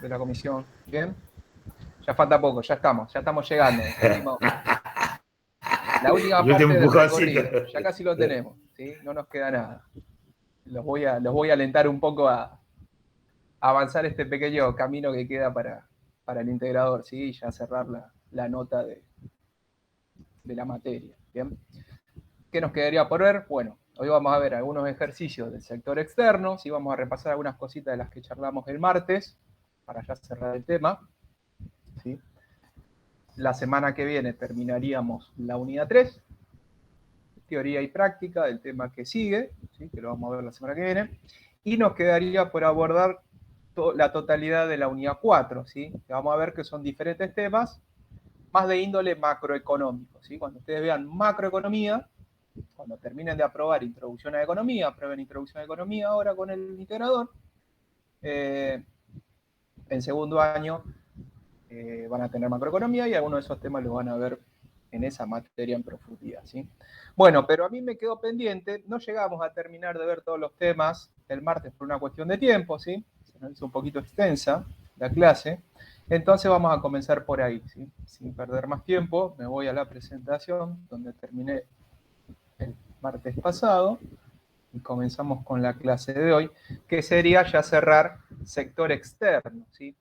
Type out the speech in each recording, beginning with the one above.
de la comisión. Bien. Ya falta poco, ya estamos llegando. La última El último parte del empujoncito. recorrido, ya casi lo tenemos, ¿sí? No nos queda nada. Los voy a alentar un poco a avanzar este pequeño camino que queda para el integrador, ¿sí? Y ya cerrar la nota de la materia, ¿bien? ¿Qué nos quedaría por ver? Bueno, hoy vamos a ver algunos ejercicios del sector externo, ¿sí? Vamos a repasar algunas cositas de las que charlamos el martes, para ya cerrar el tema, ¿sí? La semana que viene terminaríamos la unidad 3, teoría y práctica del tema que sigue, ¿sí? Que lo vamos a ver la semana que viene, y nos quedaría por abordar la totalidad de la unidad 4, ¿sí? Que vamos a ver que son diferentes temas, más de índole macroeconómico, ¿sí? Cuando ustedes vean macroeconomía, cuando terminen de aprobar introducción a economía, aprueben introducción a economía ahora con el integrador, en segundo año van a tener macroeconomía y algunos de esos temas los van a ver en esa materia en profundidad, ¿sí? Bueno, pero a mí me quedó pendiente, no llegamos a terminar de ver todos los temas el martes por una cuestión de tiempo, ¿sí? Se nos hizo un poquito extensa la clase, entonces vamos a comenzar por ahí, ¿sí? Sin perder más tiempo, me voy a la presentación donde terminé el martes pasado y comenzamos con la clase de hoy, que sería ya cerrar sector externo, ¿sí?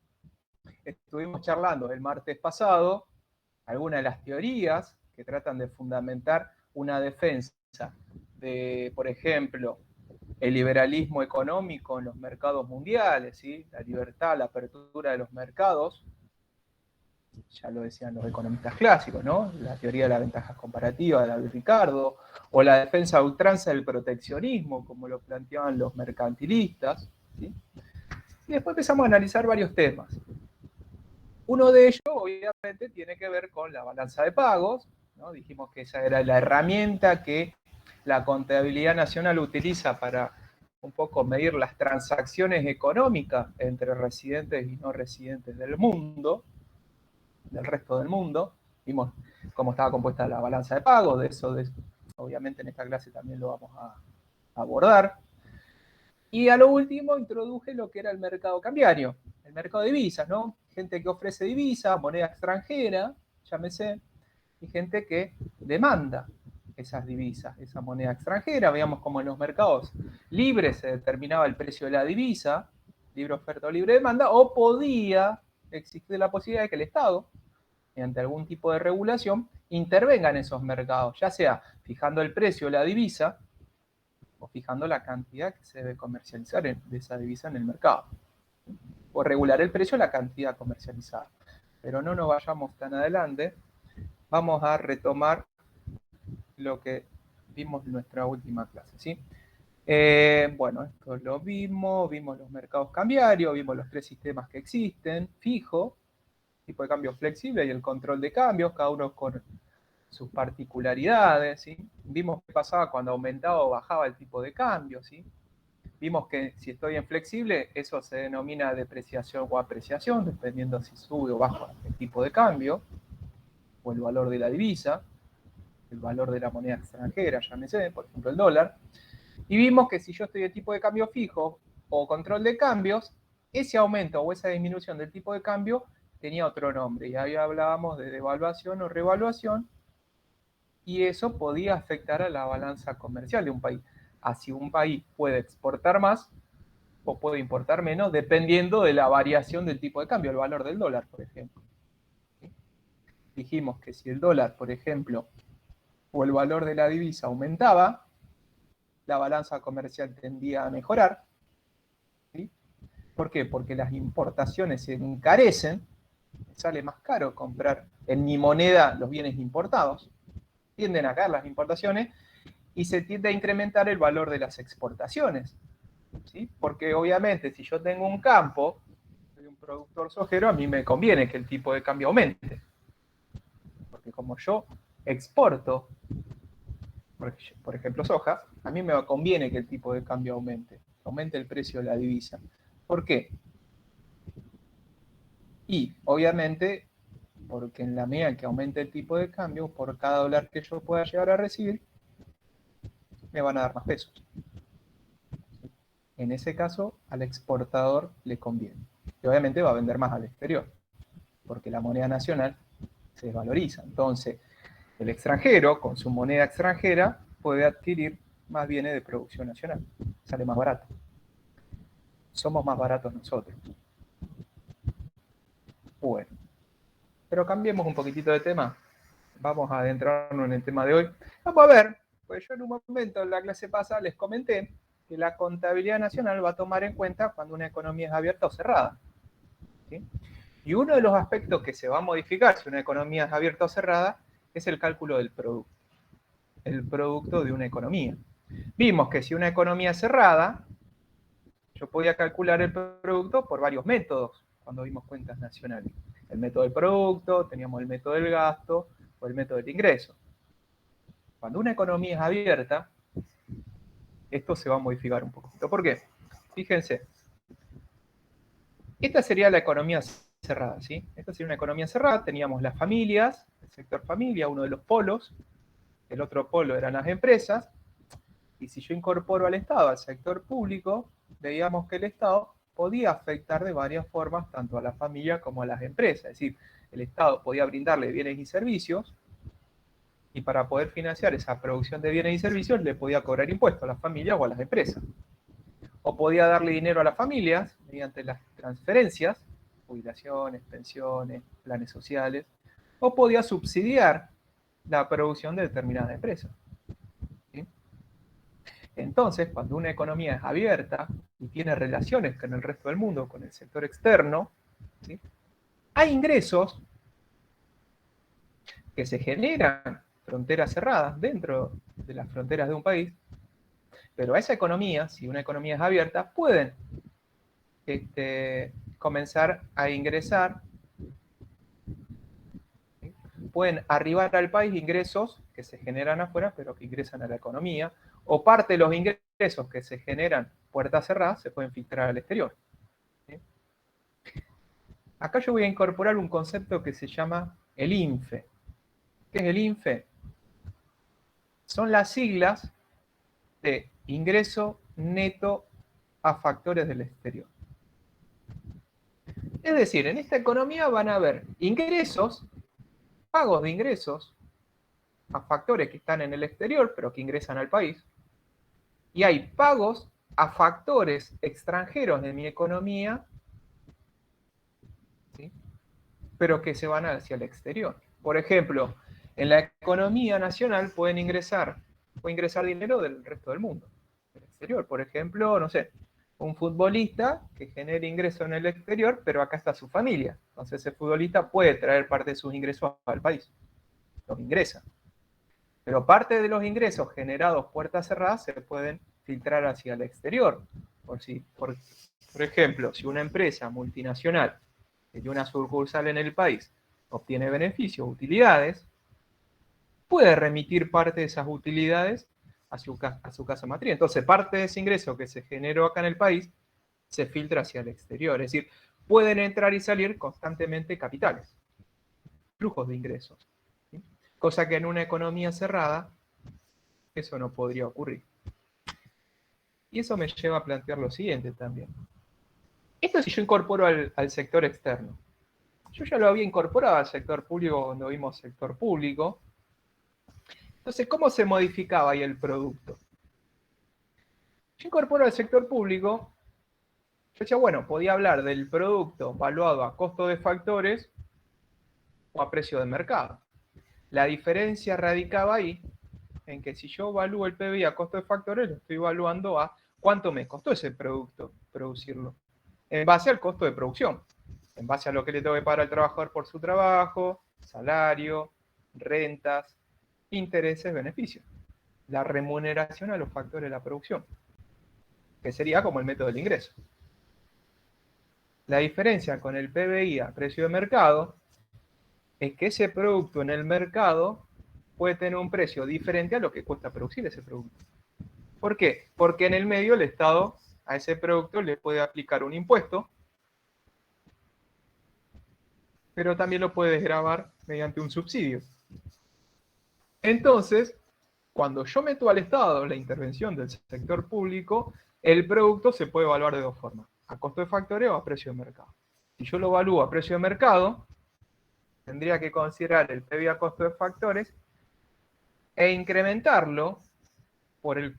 Estuvimos charlando el martes pasado algunas de las teorías que tratan de fundamentar una defensa de, por ejemplo, el liberalismo económico en los mercados mundiales, ¿sí? La libertad, la apertura de los mercados, ya lo decían los economistas clásicos, ¿no? La teoría de las ventajas comparativas de David Ricardo, o la defensa a ultranza del proteccionismo, como lo planteaban los mercantilistas, ¿sí? Y después empezamos a analizar varios temas. Uno de ellos, obviamente, tiene que ver con la balanza de pagos, ¿no? Dijimos que esa era la herramienta que la contabilidad nacional utiliza para un poco medir las transacciones económicas entre residentes y no residentes del mundo, del resto del mundo. Vimos cómo estaba compuesta la balanza de pagos, obviamente en esta clase también lo vamos a abordar. Y a lo último introduje lo que era el mercado cambiario, el mercado de divisas, ¿no? Gente que ofrece divisas, moneda extranjera, llámese, y gente que demanda esas divisas, esa moneda extranjera. Veamos cómo en los mercados libres se determinaba el precio de la divisa, libre oferta o libre demanda, o podía existir la posibilidad de que el Estado, mediante algún tipo de regulación, intervenga en esos mercados, ya sea fijando el precio de la divisa, o fijando la cantidad que se debe comercializar de esa divisa en el mercado. O regular el precio o la cantidad comercializada. Pero no nos vayamos tan adelante. Vamos a retomar lo que vimos en nuestra última clase, ¿sí? Bueno, esto lo vimos los mercados cambiarios, vimos los tres sistemas que existen, fijo, tipo de cambio flexible y el control de cambios, cada uno con sus particularidades, ¿sí? Vimos qué pasaba cuando aumentaba o bajaba el tipo de cambio, ¿sí? Vimos que si estoy en flexible, eso se denomina depreciación o apreciación, dependiendo si sube o baja el tipo de cambio, o el valor de la divisa, el valor de la moneda extranjera, llámese, por ejemplo, el dólar. Y vimos que si yo estoy de tipo de cambio fijo o control de cambios, ese aumento o esa disminución del tipo de cambio tenía otro nombre. Y ahí hablábamos de devaluación o revaluación, y eso podía afectar a la balanza comercial de un país. Así un país puede exportar más o puede importar menos dependiendo de la variación del tipo de cambio, el valor del dólar, por ejemplo. Dijimos que si el dólar, por ejemplo, o el valor de la divisa aumentaba, la balanza comercial tendía a mejorar. ¿Sí? ¿Por qué? Porque las importaciones se encarecen, sale más caro comprar en mi moneda los bienes importados, tienden a caer las importaciones y se tiende a incrementar el valor de las exportaciones. ¿Sí? Porque obviamente si yo tengo un campo, soy un productor sojero, a mí me conviene que el tipo de cambio aumente. Porque como yo exporto, por ejemplo, soja, a mí me conviene que el tipo de cambio aumente el precio de la divisa. ¿Por qué? Y obviamente, porque en la medida que aumente el tipo de cambio, por cada dólar que yo pueda llegar a recibir, me van a dar más pesos. En ese caso, al exportador le conviene. Y obviamente va a vender más al exterior, porque la moneda nacional se desvaloriza. Entonces, el extranjero, con su moneda extranjera, puede adquirir más bienes de producción nacional. Sale más barato. Somos más baratos nosotros. Bueno, pero cambiemos un poquitito de tema. Vamos a adentrarnos en el tema de hoy. Vamos a ver, pues yo en un momento en la clase pasada les comenté que la contabilidad nacional va a tomar en cuenta cuando una economía es abierta o cerrada. ¿Sí? Y uno de los aspectos que se va a modificar si una economía es abierta o cerrada es el cálculo del producto. El producto de una economía. Vimos que si una economía es cerrada, yo podía calcular el producto por varios métodos cuando vimos cuentas nacionales. El método del producto, teníamos el método del gasto o el método del ingreso. Cuando una economía es abierta, esto se va a modificar un poquito. ¿Por qué? Fíjense, esta sería la economía cerrada, ¿sí? Esta sería una economía cerrada, teníamos las familias, el sector familia, uno de los polos, el otro polo eran las empresas, y si yo incorporo al Estado, al sector público, veíamos que el Estado podía afectar de varias formas tanto a la familia como a las empresas. Es decir, el Estado podía brindarle bienes y servicios, y para poder financiar esa producción de bienes y servicios le podía cobrar impuestos a las familias o a las empresas. O podía darle dinero a las familias mediante las transferencias, jubilaciones, pensiones, planes sociales, o podía subsidiar la producción de determinadas empresas. ¿Sí? Entonces, cuando una economía es abierta y tiene relaciones con el resto del mundo, con el sector externo, ¿sí? Hay ingresos que se generan fronteras cerradas dentro de las fronteras de un país, pero a esa economía, si una economía es abierta, pueden comenzar a ingresar, ¿sí? Pueden arribar al país ingresos que se generan afuera, pero que ingresan a la economía, o parte de los ingresos que se generan puertas cerradas se pueden filtrar al exterior. ¿Sí? Acá yo voy a incorporar un concepto que se llama el INFE. ¿Qué es el INFE? Son las siglas de ingreso neto a factores del exterior. Es decir, en esta economía van a haber ingresos, pagos de ingresos a factores que están en el exterior, pero que ingresan al país, y hay pagos a factores extranjeros de mi economía, ¿sí? Pero que se van hacia el exterior. Por ejemplo, en la economía nacional puede ingresar dinero del resto del mundo, del exterior. Por ejemplo, no sé, un futbolista que genere ingresos en el exterior, pero acá está su familia. Entonces ese futbolista puede traer parte de sus ingresos al país. Los ingresa. Pero parte de los ingresos generados puertas cerradas se pueden filtrar hacia el exterior. Por ejemplo, si una empresa multinacional que tiene una sucursal en el país obtiene beneficios, utilidades, puede remitir parte de esas utilidades a su casa matriz. Entonces, parte de ese ingreso que se generó acá en el país se filtra hacia el exterior. Es decir, pueden entrar y salir constantemente capitales, flujos de ingresos. ¿Sí? Cosa que en una economía cerrada, eso no podría ocurrir. Y eso me lleva a plantear lo siguiente también. Esto si yo incorporo al sector externo. Yo ya lo había incorporado al sector público cuando vimos sector público. Entonces, ¿cómo se modificaba ahí el producto? Yo incorporo al sector público, yo decía, bueno, podía hablar del producto valuado a costo de factores o a precio de mercado. La diferencia radicaba ahí en que si yo evalúo el PBI a costo de factores, lo estoy evaluando a cuánto me costó ese producto producirlo, en base al costo de producción, en base a lo que le tengo que pagar al trabajador por su trabajo, salario, rentas, intereses, beneficios. La remuneración a los factores de la producción, que sería como el método del ingreso. La diferencia con el PBI a precio de mercado es que ese producto en el mercado puede tener un precio diferente a lo que cuesta producir ese producto. ¿Por qué? Porque en el medio el Estado a ese producto le puede aplicar un impuesto, pero también lo puede desgravar mediante un subsidio. Entonces, cuando yo meto al Estado la intervención del sector público, el producto se puede evaluar de dos formas, a costo de factores o a precio de mercado. Si yo lo evalúo a precio de mercado, tendría que considerar el PBI a costo de factores e incrementarlo por el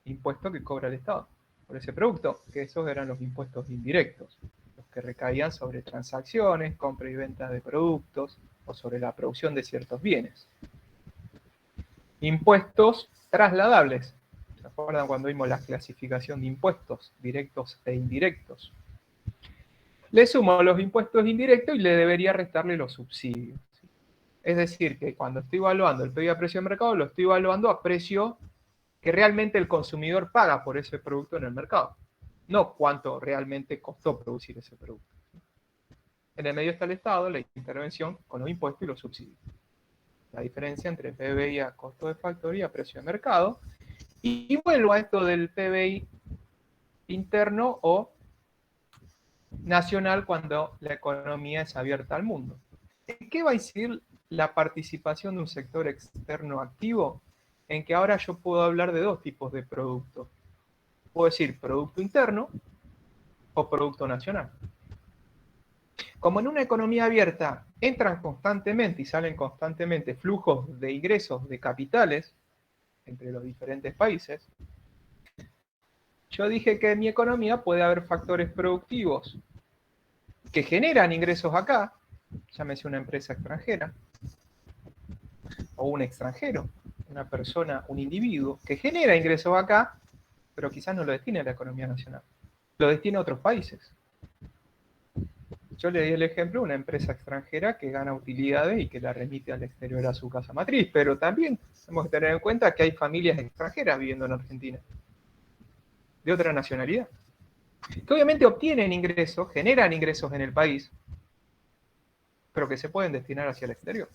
impuesto que cobra el Estado, por ese producto, que esos eran los impuestos indirectos, los que recaían sobre transacciones, compra y venta de productos o sobre la producción de ciertos bienes. Impuestos trasladables. ¿Se acuerdan cuando vimos la clasificación de impuestos directos e indirectos? Le sumo los impuestos indirectos y le debería restarle los subsidios. Es decir, que cuando estoy evaluando el PBI a precio de mercado, lo estoy evaluando a precio que realmente el consumidor paga por ese producto en el mercado, no cuánto realmente costó producir ese producto. En el medio está el Estado, la intervención con los impuestos y los subsidios. La diferencia entre PBI a costo de factoría y a precio de mercado. Y vuelvo a esto del PBI interno o nacional cuando la economía es abierta al mundo. ¿En qué va a incidir la participación de un sector externo activo? En que ahora yo puedo hablar de dos tipos de productos. Puedo decir producto interno o producto nacional. Como en una economía abierta entran constantemente y salen constantemente flujos de ingresos de capitales entre los diferentes países, yo dije que en mi economía puede haber factores productivos que generan ingresos acá, llámese una empresa extranjera, o un extranjero, una persona, un individuo, que genera ingresos acá, pero quizás no lo destina a la economía nacional, lo destina a otros países. Yo le di el ejemplo de una empresa extranjera que gana utilidades y que la remite al exterior a su casa matriz, pero también tenemos que tener en cuenta que hay familias extranjeras viviendo en Argentina, de otra nacionalidad, que obviamente obtienen ingresos, generan ingresos en el país, pero que se pueden destinar hacia el exterior.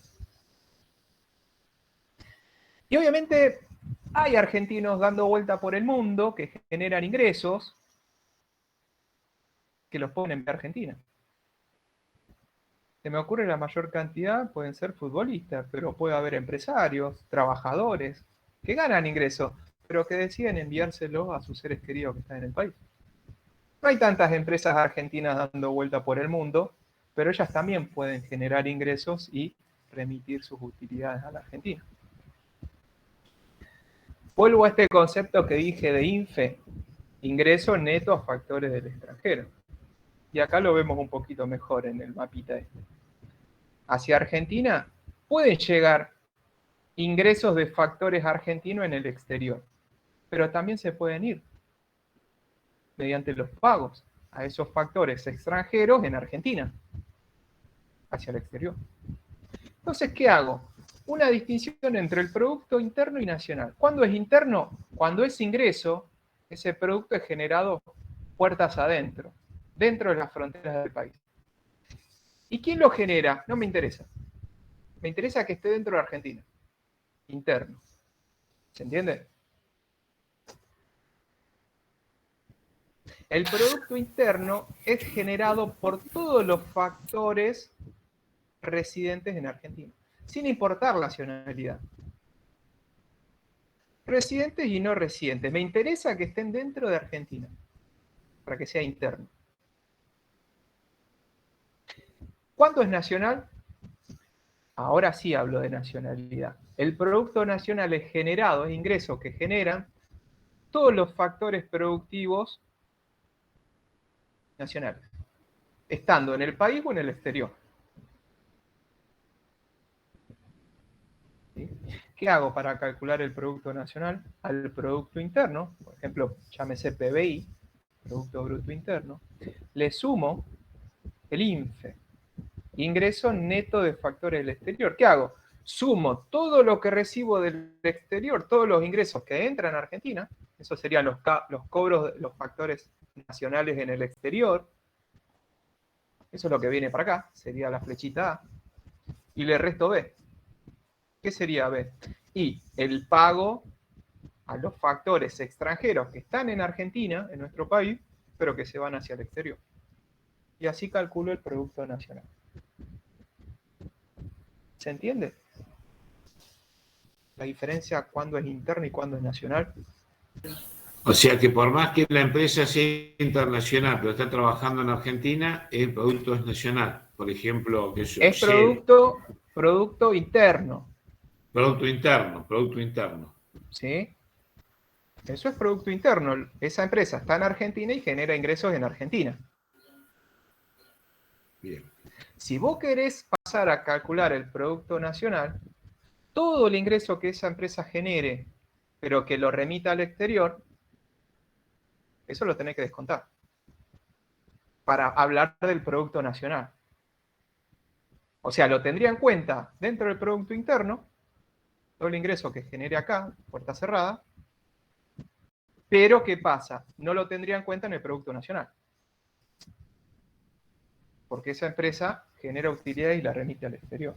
Y obviamente hay argentinos dando vuelta por el mundo que generan ingresos que los ponen en Argentina. Se me ocurre la mayor cantidad pueden ser futbolistas, pero puede haber empresarios, trabajadores, que ganan ingresos, pero que deciden enviárselo a sus seres queridos que están en el país. No hay tantas empresas argentinas dando vuelta por el mundo, pero ellas también pueden generar ingresos y remitir sus utilidades a la Argentina. Vuelvo a este concepto que dije de INFE, ingreso neto a factores del extranjero. Y acá lo vemos un poquito mejor en el mapita este. Hacia Argentina pueden llegar ingresos de factores argentinos en el exterior, pero también se pueden ir mediante los pagos a esos factores extranjeros en Argentina, hacia el exterior. Entonces, ¿qué hago? Una distinción entre el producto interno y nacional. ¿Cuándo es interno? Cuando es ingreso, ese producto es generado puertas adentro, dentro de las fronteras del país. ¿Y quién lo genera? No me interesa. Me interesa que esté dentro de Argentina, interno. ¿Se entiende? El producto interno es generado por todos los factores residentes en Argentina, sin importar la nacionalidad. Residentes y no residentes. Me interesa que estén dentro de Argentina, para que sea interno. ¿Cuándo es nacional? Ahora sí hablo de nacionalidad. El producto nacional es generado, es ingresos que generan todos los factores productivos nacionales, estando en el país o en el exterior. ¿Sí? ¿Qué hago para calcular el producto nacional? Al producto interno, por ejemplo, llámese PBI, Producto Bruto Interno, le sumo el INFE, ingreso neto de factores del exterior. ¿Qué hago? Sumo todo lo que recibo del exterior, todos los ingresos que entran a Argentina, esos serían los cobros de los factores nacionales en el exterior, eso es lo que viene para acá, sería la flechita A, y le resto B. ¿Qué sería B? Y el pago a los factores extranjeros que están en Argentina, en nuestro país, pero que se van hacia el exterior. Y así calculo el Producto Nacional. ¿Se entiende? La diferencia cuando es interno y cuando es nacional. O sea que por más que la empresa sea internacional, pero está trabajando en Argentina, el producto es nacional. Por ejemplo, qué sé yo, Es Shell, producto interno, producto interno. ¿sí? Eso es producto interno. Esa empresa está en Argentina y genera ingresos en Argentina. Bien. Si vos querés pasar a calcular el producto nacional, todo el ingreso que esa empresa genere, pero que lo remita al exterior, eso lo tenés que descontar para hablar del producto nacional. O sea, lo tendría en cuenta dentro del producto interno, todo el ingreso que genere acá, puerta cerrada, pero ¿qué pasa? No lo tendría en cuenta en el producto nacional. Porque esa empresa genera utilidad y la remite al exterior.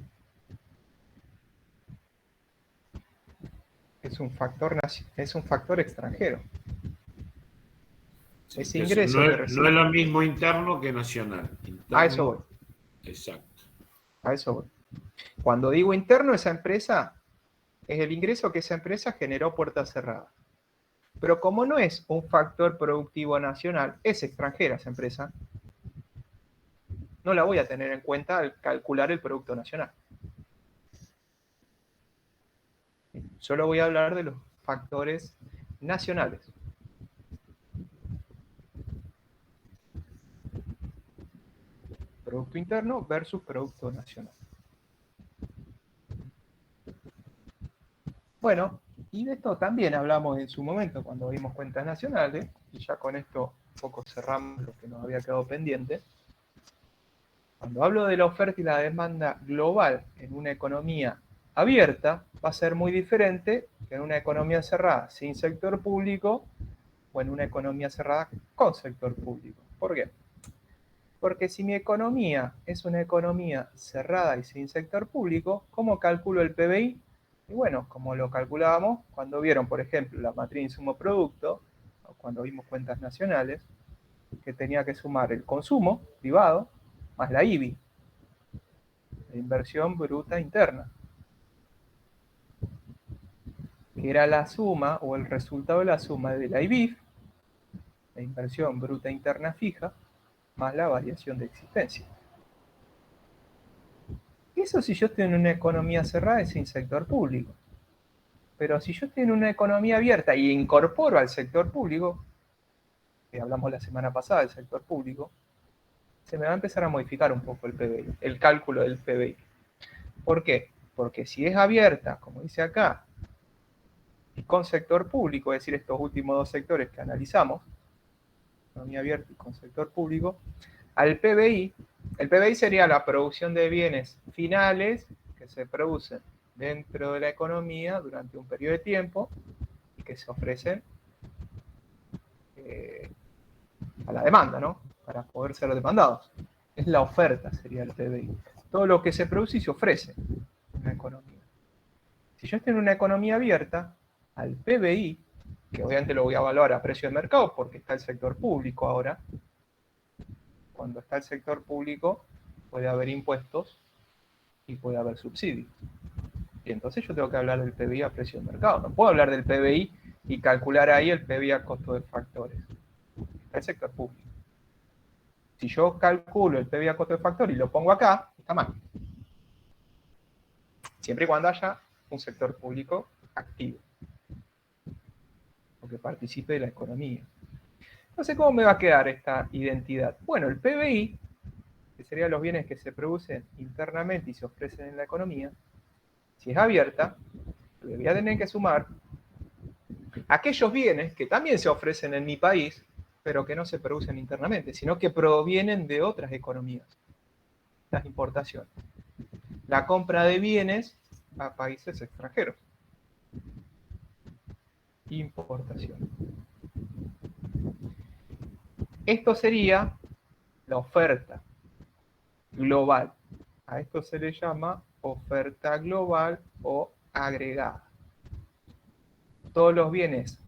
Es un factor extranjero. Sí, Ese entonces, ingreso que no es recibe. lo mismo interno que nacional. A eso voy. Interno, exacto. A eso voy. Cuando digo interno, esa empresa es el ingreso que esa empresa generó puerta cerrada. Pero como no es un factor productivo nacional, es extranjera esa empresa, no la voy a tener en cuenta al calcular el producto nacional. Solo voy a hablar de los factores nacionales. Producto interno versus producto nacional. Bueno, y de esto también hablamos en su momento cuando vimos cuentas nacionales, y ya con esto un poco cerramos lo que nos había quedado pendiente. Cuando hablo de la oferta y la demanda global en una economía abierta, va a ser muy diferente que en una economía cerrada sin sector público o en una economía cerrada con sector público. ¿Por qué? Porque si mi economía es una economía cerrada y sin sector público, ¿cómo calculo el PBI? Y bueno, como lo calculábamos cuando vieron, por ejemplo, la matriz de insumo producto, o cuando vimos cuentas nacionales, que tenía que sumar el consumo privado más la IBI, la inversión bruta interna, que era la suma o el resultado de la suma de la IBIF, la inversión bruta interna fija, más la variación de existencia. Eso si yo estoy en una economía cerrada y sin sector público. Pero si yo estoy en una economía abierta y incorporo al sector público, que hablamos la semana pasada del sector público, se me va a empezar a modificar un poco el PBI, el cálculo del PBI. ¿Por qué? Porque si es abierta, como dice acá, y con sector público, es decir, estos últimos dos sectores que analizamos, economía abierta y con sector público, al PBI, el PBI sería la producción de bienes finales que se producen dentro de la economía durante un periodo de tiempo y que se ofrecen a la demanda, ¿no? Para poder ser demandados. Es la oferta, sería el PBI. Todo lo que se produce y se ofrece en una economía. Si yo estoy en una economía abierta, al PBI, que obviamente lo voy a evaluar a precio de mercado porque está el sector público ahora, cuando está el sector público puede haber impuestos y puede haber subsidios. Y entonces yo tengo que hablar del PBI a precio de mercado. No puedo hablar del PBI y calcular ahí el PBI a costo de factores. Está el sector público. Si yo calculo el PBI a costo de factor y lo pongo acá, está mal. Siempre y cuando haya un sector público activo o que participe de la economía. Entonces, ¿cómo me va a quedar esta identidad? Bueno, el PBI, que serían los bienes que se producen internamente y se ofrecen en la economía, si es abierta, le voy a tener que sumar aquellos bienes que también se ofrecen en mi país, pero que no se producen internamente, sino que provienen de otras economías, las importaciones. La compra de bienes a países extranjeros. Importación. Esto sería la oferta global. A esto se le llama oferta global o agregada. Todos los bienes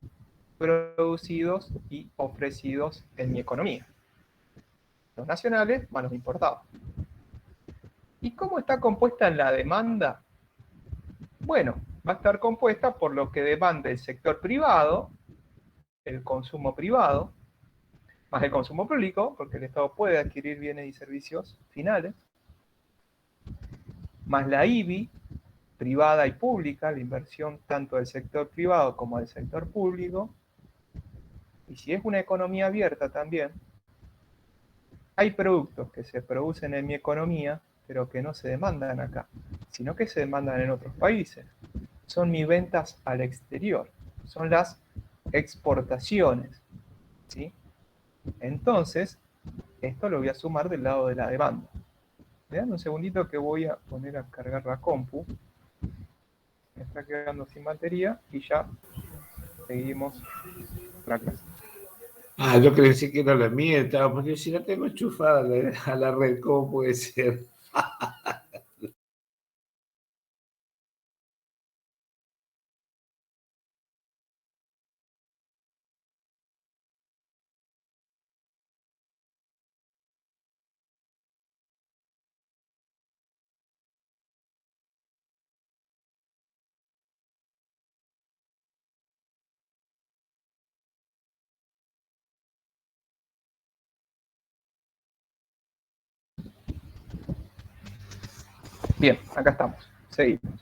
producidos y ofrecidos en mi economía. Los nacionales más los importados. ¿Y cómo está compuesta la demanda? Bueno, va a estar compuesta por lo que demanda el sector privado, el consumo privado, más el consumo público, porque el Estado puede adquirir bienes y servicios finales, más la IBI, privada y pública, la inversión tanto del sector privado como del sector público, y si es una economía abierta también, hay productos que se producen en mi economía, pero que no se demandan acá, sino que se demandan en otros países. Son mis ventas al exterior, son las exportaciones, ¿sí? Entonces, esto lo voy a sumar del lado de la demanda. Me dan un segundito que voy a poner a cargar la compu. Me está quedando sin batería y ya seguimos la clase. Yo pensé que era la mía, estaba, porque si la tengo enchufada a la red, ¿cómo puede ser? Bien, acá estamos. Seguimos.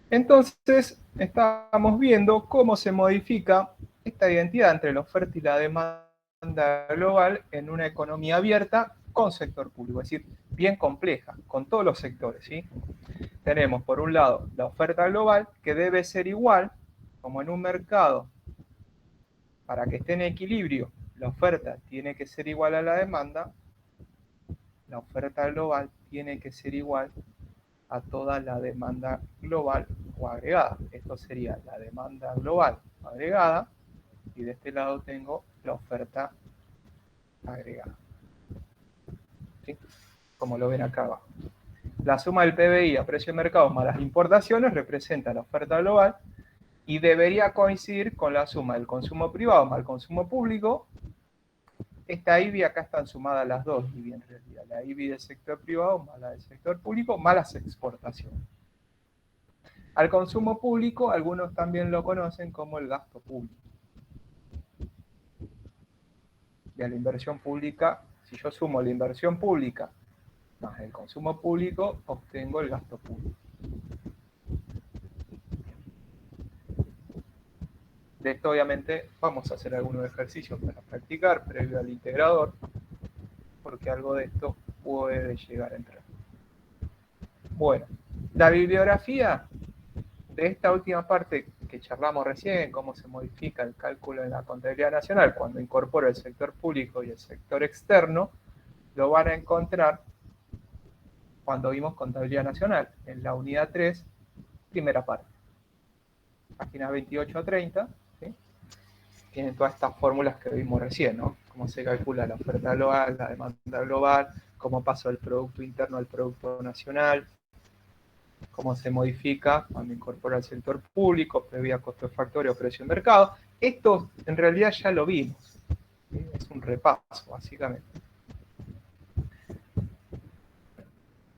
Entonces, estamos viendo cómo se modifica esta identidad entre la oferta y la demanda global en una economía abierta con sector público, es decir, bien compleja, con todos los sectores, ¿sí? Tenemos, por un lado, la oferta global, que debe ser igual, como en un mercado, para que esté en equilibrio, la oferta tiene que ser igual a la demanda, la oferta global tiene que ser igual a toda la demanda global o agregada. Esto sería la demanda global agregada y de este lado tengo la oferta agregada. ¿Sí? Como lo ven acá abajo. La suma del PBI a precio de mercado más las importaciones representa la oferta global y debería coincidir con la suma del consumo privado más el consumo público. Esta IBI acá están sumadas las dos IBI en realidad, la IBI del sector privado más la del sector público más las exportaciones. Al consumo público, algunos también lo conocen como el gasto público. Y a la inversión pública, si yo sumo la inversión pública más el consumo público, obtengo el gasto público. De esto obviamente vamos a hacer algunos ejercicios para practicar previo al integrador, porque algo de esto puede llegar a entrar. Bueno, la bibliografía de esta última parte que charlamos recién, cómo se modifica el cálculo en la contabilidad nacional cuando incorporo el sector público y el sector externo, lo van a encontrar cuando vimos contabilidad nacional, en la unidad 3, primera parte. Páginas 28 a 30, ¿sí? Tienen todas estas fórmulas que vimos recién, ¿no? Cómo se calcula la oferta global, la demanda global, cómo pasa el Producto Interno al Producto Nacional, cómo se modifica cuando incorpora el sector público, previa costo de factoría o precio de mercado. Esto en realidad ya lo vimos, ¿sí? Es un repaso, básicamente.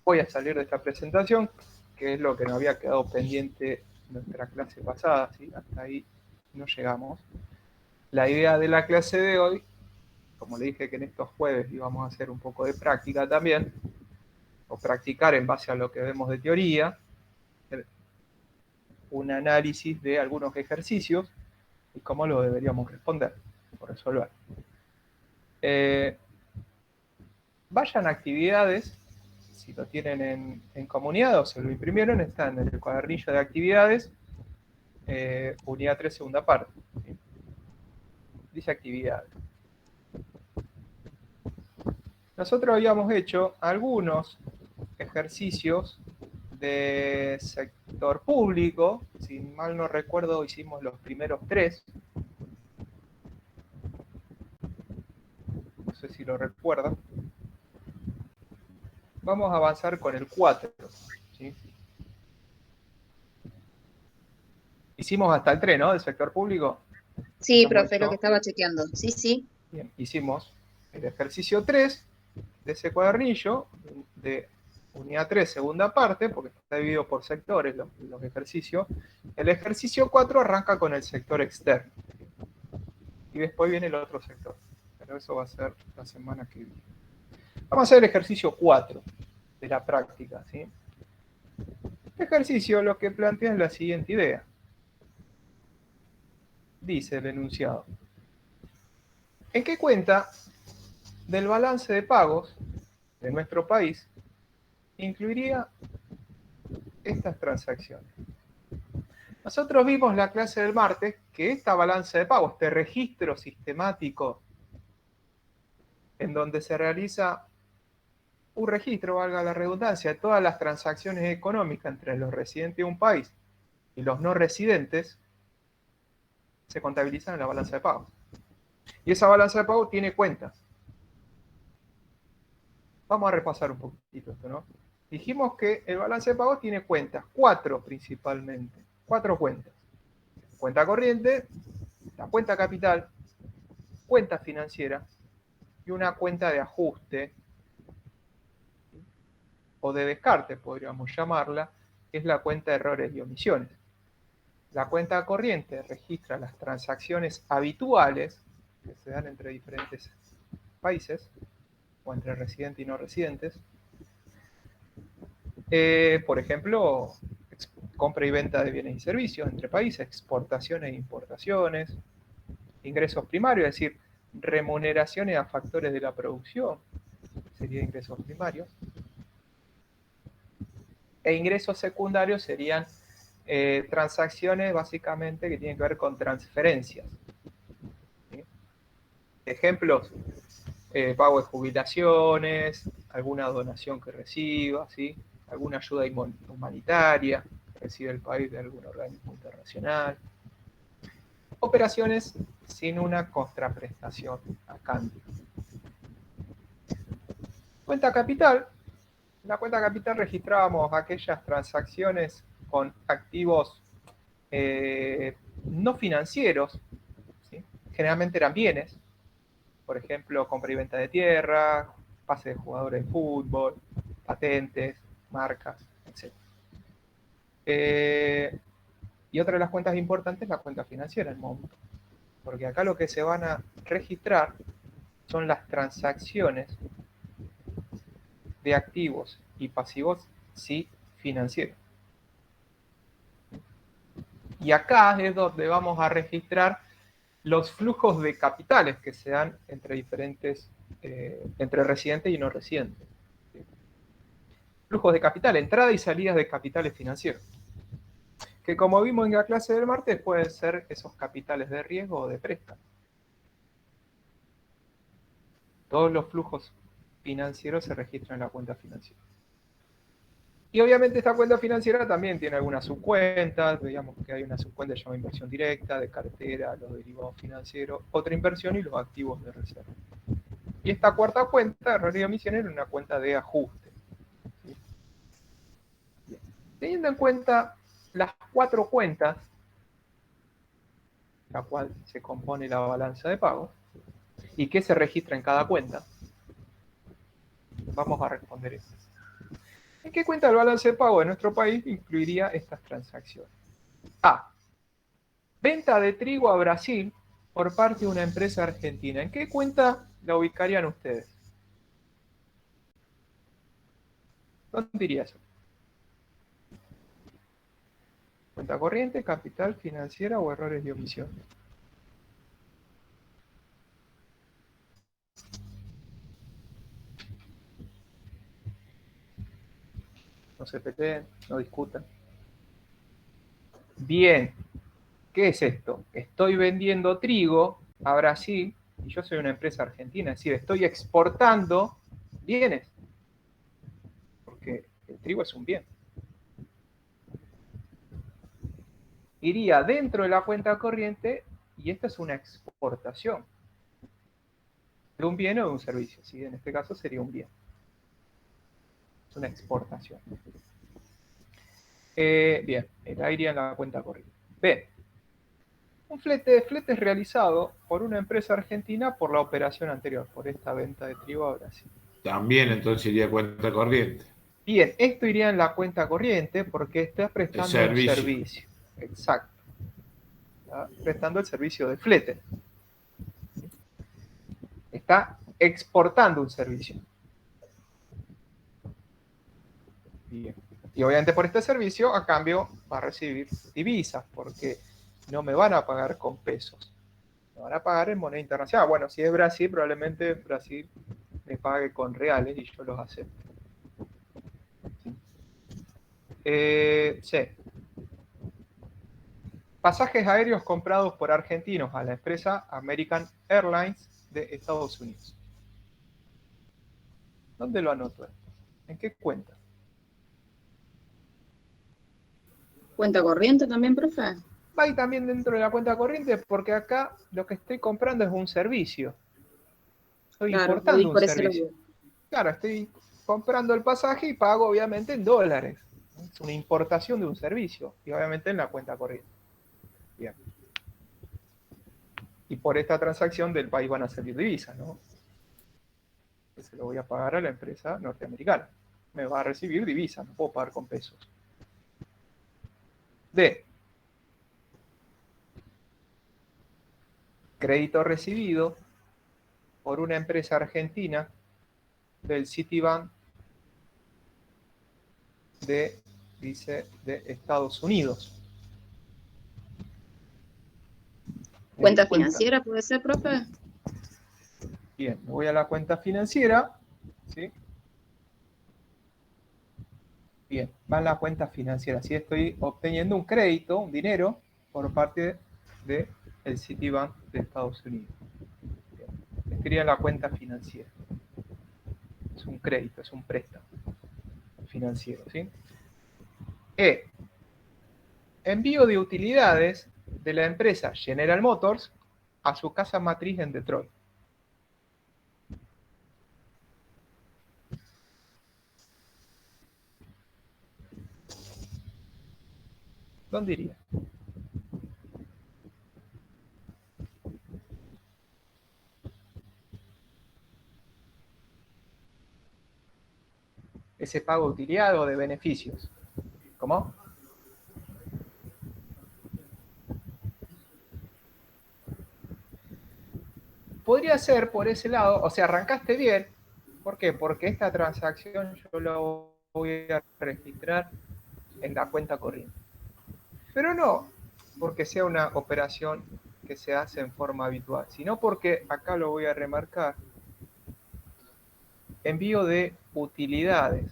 Voy a salir de esta presentación, que es lo que nos había quedado pendiente en nuestra clase pasada, ¿sí? Hasta ahí no llegamos. La idea de la clase de hoy, como le dije que en estos jueves íbamos a hacer un poco de práctica también, o practicar en base a lo que vemos de teoría, un análisis de algunos ejercicios y cómo lo deberíamos responder o resolver. Vayan a actividades, si lo tienen en comunidad o se lo imprimieron, está en el cuadernillo de actividades, unidad 3, segunda parte. ¿Sí? Dice actividades. Nosotros habíamos hecho algunos ejercicios de sector público, si mal no recuerdo hicimos los primeros 3, no sé si lo recuerdan. Vamos a avanzar con el 4, ¿sí? Hicimos hasta el 3, ¿no? Del sector público. Sí, profe, lo que estaba chequeando. Sí, sí. Bien, hicimos el ejercicio 3 de ese cuadernillo, de unidad 3, segunda parte, porque está dividido por sectores los ejercicios. El ejercicio 4 arranca con el sector externo. y después viene el otro sector. Pero eso va a ser la semana que viene. Vamos a hacer el ejercicio 4 de la práctica, ¿sí? Este ejercicio lo que plantea es la siguiente idea. Dice el enunciado: ¿en qué cuenta del balance de pagos de nuestro país incluiría estas transacciones? Nosotros vimos la clase del martes que esta balanza de pagos, este registro sistemático en donde se realiza un registro, valga la redundancia, de todas las transacciones económicas entre los residentes de un país y los no residentes, se contabilizan en la balanza de pagos. Y esa balanza de pagos tiene cuentas. Vamos a repasar un poquito esto, ¿no? Dijimos que el balance de pagos tiene cuentas, 4 principalmente, 4 cuentas. Cuenta corriente, la cuenta capital, cuenta financiera y una cuenta de ajuste o de descarte, podríamos llamarla, que es la cuenta de errores y omisiones. La cuenta corriente registra las transacciones habituales que se dan entre diferentes países o entre residentes y no residentes. Por ejemplo, compra y venta de bienes y servicios entre países, exportaciones e importaciones, ingresos primarios, es decir, remuneraciones a factores de la producción, sería ingresos primarios, e ingresos secundarios serían transacciones básicamente que tienen que ver con transferencias. ¿Sí? Ejemplos, pago de jubilaciones, alguna donación que reciba, ¿sí? Alguna ayuda humanitaria que recibe el país de algún organismo internacional. Operaciones sin una contraprestación a cambio. Cuenta capital. En la cuenta capital registrábamos aquellas transacciones con activos no financieros, ¿sí? Generalmente eran bienes, por ejemplo, compra y venta de tierra, pase de jugadores de fútbol, patentes, marcas, etc. Y otra de las cuentas importantes es la cuenta financiera, el monto, porque acá lo que se van a registrar son las transacciones de activos y pasivos, sí, financieros. Y acá es donde vamos a registrar los flujos de capitales que se dan entre diferentes, entre residentes y no residentes. Flujos de capital, entrada y salidas de capitales financieros. Que como vimos en la clase del martes, pueden ser esos capitales de riesgo o de préstamo. Todos los flujos financieros se registran en la cuenta financiera. Y obviamente esta cuenta financiera también tiene algunas subcuentas, digamos que hay una subcuenta llamada inversión directa, de cartera, los derivados financieros, otra inversión y los activos de reserva. Y esta cuarta cuenta, error y omisión, era una cuenta de ajuste. ¿Sí? Bien. Teniendo en cuenta las 4 cuentas, la cual se compone la balanza de pagos, y qué se registra en cada cuenta, vamos a responder esto. ¿En qué cuenta el balance de pago de nuestro país incluiría estas transacciones? A. Venta de trigo a Brasil por parte de una empresa argentina. ¿En qué cuenta la ubicarían ustedes? ¿Dónde iría eso? ¿Cuenta corriente, capital, financiera o errores de omisión? No se peleen, no discutan. Bien, ¿qué es esto? Estoy vendiendo trigo a Brasil y yo soy una empresa argentina, es decir, estoy exportando bienes, porque el trigo es un bien. Iría dentro de la cuenta corriente y esta es una exportación de un bien o de un servicio, ¿sí? En este caso sería un bien. Es una exportación. Bien, la iría en la cuenta corriente. B. Un flete es realizado por una empresa argentina por la operación anterior, por esta venta de trigo a Brasil. También entonces iría cuenta corriente. Bien, esto iría en la cuenta corriente porque está prestando un servicio. Exacto. Está prestando el servicio de flete. está exportando un servicio. Bien. Y obviamente por este servicio, a cambio, va a recibir divisas, porque no me van a pagar con pesos, me van a pagar en moneda internacional. Bueno, si es Brasil, probablemente Brasil me pague con reales y yo los acepto. C. Pasajes aéreos comprados por argentinos a la empresa American Airlines de Estados Unidos. ¿Dónde lo anoto? ¿En qué cuenta? ¿Cuenta corriente también, profe? Va ahí también dentro de la cuenta corriente, porque acá lo que estoy comprando es un servicio. Estoy Claro, importando un por eso lo servicio. veo. Claro, estoy comprando el pasaje y pago obviamente en dólares. Es una importación de un servicio y obviamente en la cuenta corriente. Bien. Y por esta transacción del país van a salir divisas, ¿no? Que se lo voy a pagar a la empresa norteamericana. Me va a recibir divisas, no puedo pagar con pesos. D. Crédito recibido por una empresa argentina del Citibank de Estados Unidos. ¿Cuenta financiera puede ser, profe? Bien, me voy a la cuenta financiera. ¿Sí? Bien, va en la cuenta financiera. Si estoy obteniendo un crédito, un dinero, por parte del Citibank de Estados Unidos. Bien. Esta sería la cuenta financiera. Es un crédito, es un préstamo financiero. ¿Sí? E. Envío de utilidades de la empresa General Motors a su casa matriz en Detroit. ¿Dónde iría? Ese pago de utilidad o de beneficios. ¿Cómo? Podría ser por ese lado, o sea, arrancaste bien. ¿Por qué? Porque esta transacción yo la voy a registrar en la cuenta corriente. Pero no porque sea una operación que se hace en forma habitual, sino porque acá lo voy a remarcar. Envío de utilidades.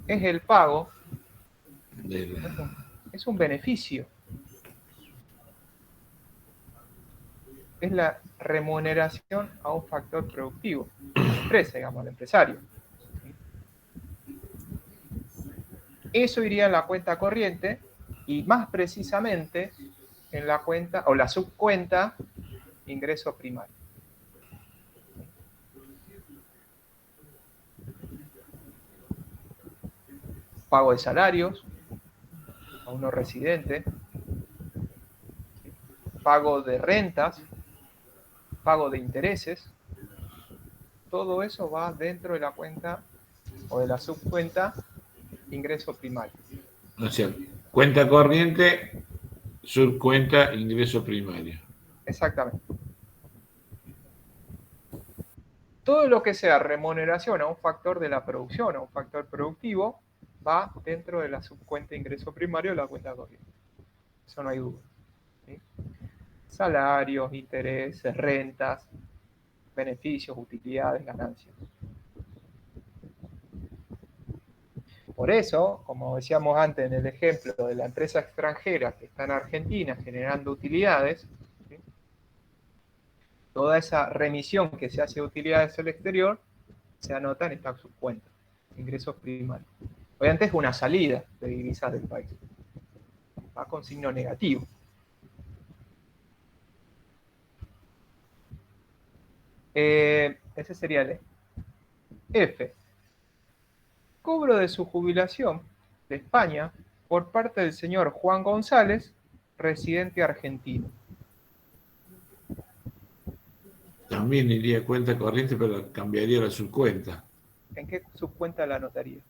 Es el pago. Es un beneficio. Es la remuneración a un factor productivo. La empresa, digamos, al empresario. Eso iría en la cuenta corriente y más precisamente en la cuenta o la subcuenta ingreso primario. Pago de salarios a uno residente, pago de rentas, pago de intereses, todo eso va dentro de la cuenta o de la subcuenta ingreso primario. O sea, cuenta corriente, subcuenta ingreso primario. Exactamente. Todo lo que sea remuneración a un factor de la producción, a un factor productivo, va dentro de la subcuenta ingreso primario de la cuenta corriente. Eso no hay duda. ¿Sí? Salarios, intereses, rentas, beneficios, utilidades, ganancias. Por eso, como decíamos antes en el ejemplo de la empresa extranjera que está en Argentina generando utilidades, ¿sí? Toda esa remisión que se hace de utilidades al exterior se anota en esta subcuenta, ingresos primarios. Obviamente es una salida de divisas del país. Va con signo negativo. Ese sería el E. F. Cobro de su jubilación de España por parte del señor Juan González, residente argentino. También iría cuenta corriente, pero cambiaría la subcuenta. ¿En qué subcuenta la anotaría?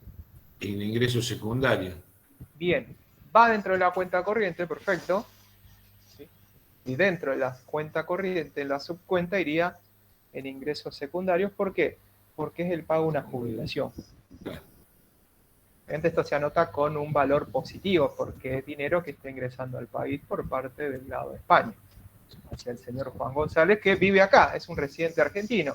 En ingreso secundario. Bien, va dentro de la cuenta corriente, perfecto. ¿Sí? Y dentro de la cuenta corriente, en la subcuenta iría en ingresos secundarios. ¿Por qué? Porque es el pago de una jubilación. Esto se anota con un valor positivo, porque es dinero que está ingresando al país por parte del lado de España. Hacia el señor Juan González, que vive acá, es un residente argentino.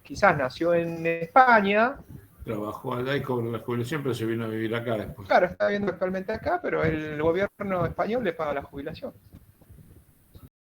Quizás nació en España. Trabajó allá y cobró la jubilación, pero se vino a vivir acá después. Claro, está viviendo actualmente acá, pero el gobierno español le paga la jubilación.